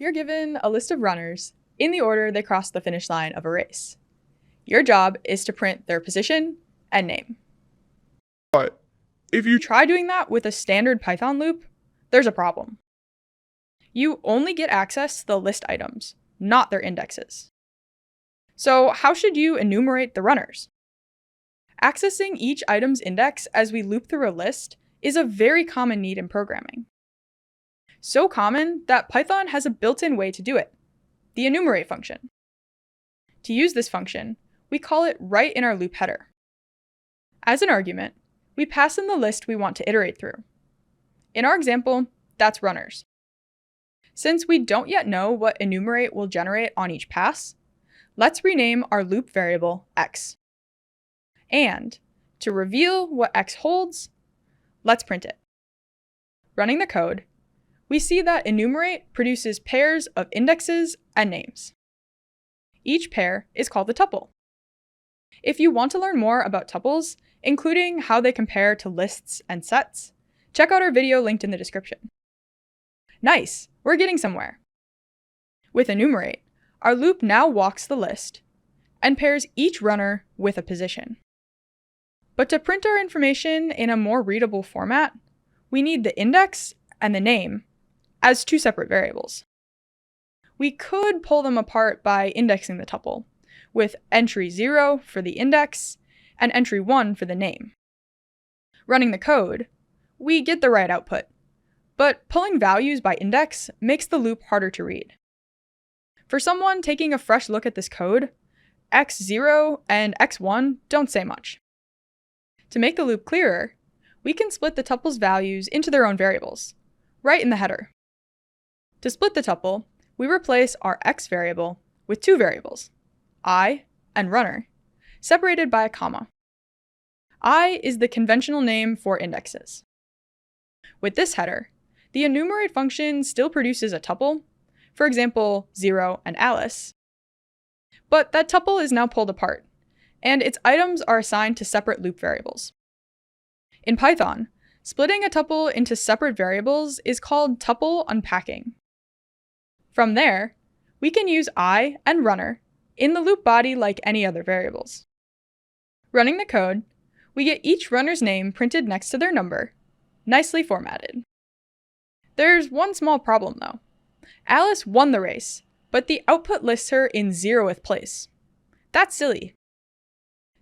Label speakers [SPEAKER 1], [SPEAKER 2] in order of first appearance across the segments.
[SPEAKER 1] You're given a list of runners in the order they cross the finish line of a race. Your job is to print their position and name.
[SPEAKER 2] But if you
[SPEAKER 1] Try doing that with a standard Python loop, there's a problem. You only get access to the list items, not their indexes. So how should you enumerate the runners? Accessing each item's index as we loop through a list is a very common need in programming. So common that Python has a built-in way to do it, the enumerate function. To use this function, we call it right in our loop header. As an argument, we pass in the list we want to iterate through. In our example, that's runners. Since we don't yet know what enumerate will generate on each pass, let's rename our loop variable x. And to reveal what x holds, let's print it. Running the code, we see that enumerate produces pairs of indexes and names. Each pair is called a tuple. If you want to learn more about tuples, including how they compare to lists and sets, check out our video linked in the description. Nice, we're getting somewhere. With enumerate, our loop now walks the list and pairs each runner with a position. But to print our information in a more readable format, we need the index and the name as two separate variables. We could pull them apart by indexing the tuple, with entry 0 for the index and entry 1 for the name. Running the code, we get the right output, but pulling values by index makes the loop harder to read. For someone taking a fresh look at this code, x0 and x1 don't say much. To make the loop clearer, we can split the tuple's values into their own variables, right in the header. To split the tuple, we replace our x variable with two variables, I and runner, separated by a comma. I is the conventional name for indexes. With this header, the enumerate function still produces a tuple, for example, 0 and Alice, but that tuple is now pulled apart, and its items are assigned to separate loop variables. In Python, splitting a tuple into separate variables is called tuple unpacking. From there, we can use I and runner in the loop body like any other variables. Running the code, we get each runner's name printed next to their number, nicely formatted. There's one small problem though. Alice won the race, but the output lists her in 0th place. That's silly.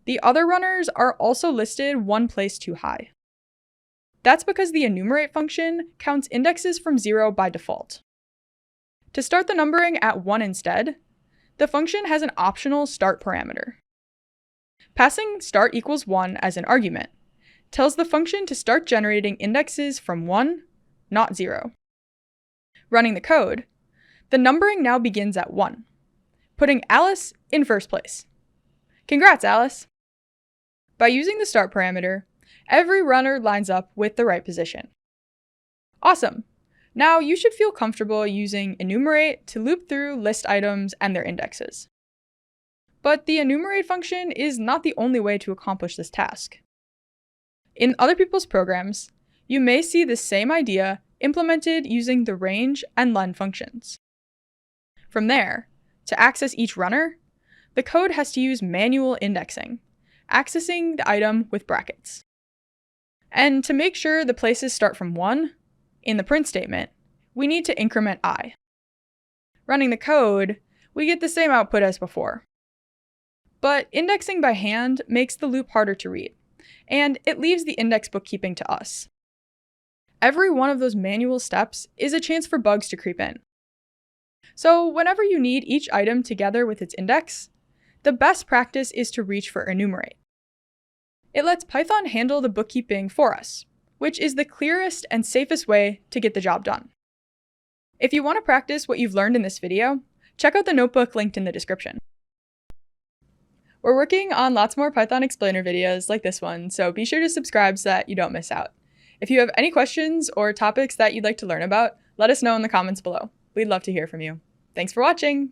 [SPEAKER 1] The other runners are also listed one place too high. That's because the enumerate function counts indexes from 0 by default. To start the numbering at 1 instead, the function has an optional start parameter. Passing start equals 1 as an argument tells the function to start generating indexes from 1, not 0. Running the code, the numbering now begins at 1, putting Alice in first place. Congrats, Alice! By using the start parameter, every runner lines up with the right position. Awesome! Now you should feel comfortable using enumerate to loop through list items and their indexes. But the enumerate function is not the only way to accomplish this task. In other people's programs, you may see the same idea implemented using the range and len functions. From there, to access each runner, the code has to use manual indexing, accessing the item with brackets. And to make sure the places start from 1, in the print statement, we need to increment I. Running the code, we get the same output as before. But indexing by hand makes the loop harder to read, and it leaves the index bookkeeping to us. Every one of those manual steps is a chance for bugs to creep in. So whenever you need each item together with its index, the best practice is to reach for enumerate. It lets Python handle the bookkeeping for us, which is the clearest and safest way to get the job done. If you want to practice what you've learned in this video, check out the notebook linked in the description. We're working on lots more Python explainer videos like this one, so be sure to subscribe so that you don't miss out. If you have any questions or topics that you'd like to learn about, let us know in the comments below. We'd love to hear from you. Thanks for watching!